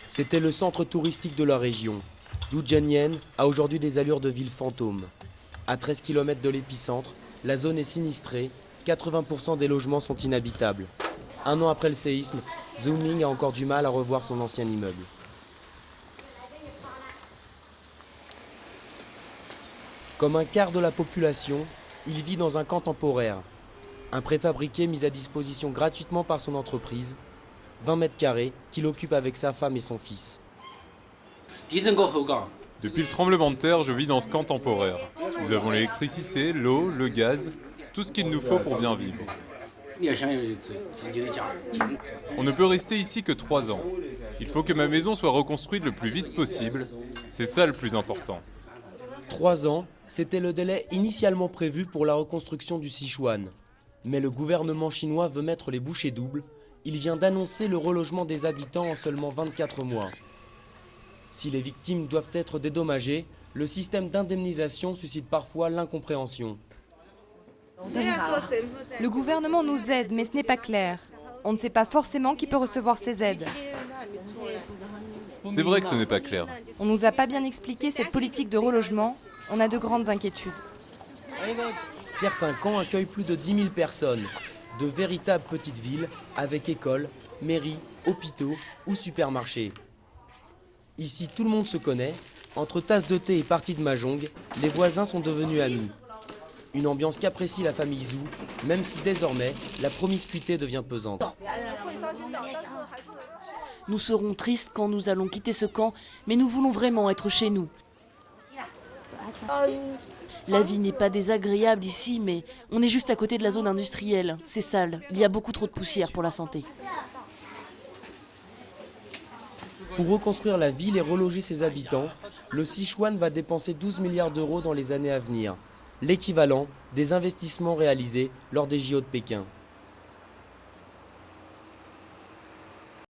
C'était le centre touristique de la région, d'où Jianyan a aujourd'hui des allures de ville fantôme. À 13 km de l'épicentre, la zone est sinistrée, 80% des logements sont inhabitables. Un an après le séisme, Zhuming a encore du mal à revoir son ancien immeuble. Comme un quart de la population, il vit dans un camp temporaire. Un préfabriqué mis à disposition gratuitement par son entreprise, 20 mètres carrés qu'il occupe avec sa femme et son fils. Depuis le tremblement de terre, je vis dans ce camp temporaire. Nous avons l'électricité, l'eau, le gaz, tout ce qu'il nous faut pour bien vivre. On ne peut rester ici que 3 ans. Il faut que ma maison soit reconstruite le plus vite possible. C'est ça le plus important. 3 ans, c'était le délai initialement prévu pour la reconstruction du Sichuan. Mais le gouvernement chinois veut mettre les bouchées doubles. Il vient d'annoncer le relogement des habitants en seulement 24 mois. Si les victimes doivent être dédommagées, le système d'indemnisation suscite parfois l'incompréhension. Le gouvernement nous aide, mais ce n'est pas clair. On ne sait pas forcément qui peut recevoir ces aides. C'est vrai que ce n'est pas clair. On ne nous a pas bien expliqué cette politique de relogement. On a de grandes inquiétudes. Certains camps accueillent plus de 10 000 personnes, de véritables petites villes avec écoles, mairies, hôpitaux ou supermarchés. Ici, tout le monde se connaît. Entre tasses de thé et parties de mahjong, les voisins sont devenus amis. Une ambiance qu'apprécie la famille Zhu, même si désormais, la promiscuité devient pesante. Nous serons tristes quand nous allons quitter ce camp, mais nous voulons vraiment être chez nous. La vie n'est pas désagréable ici, mais on est juste à côté de la zone industrielle. C'est sale, il y a beaucoup trop de poussière pour la santé. Pour reconstruire la ville et reloger ses habitants, le Sichuan va dépenser 12 milliards d'euros dans les années à venir, l'équivalent des investissements réalisés lors des JO de Pékin.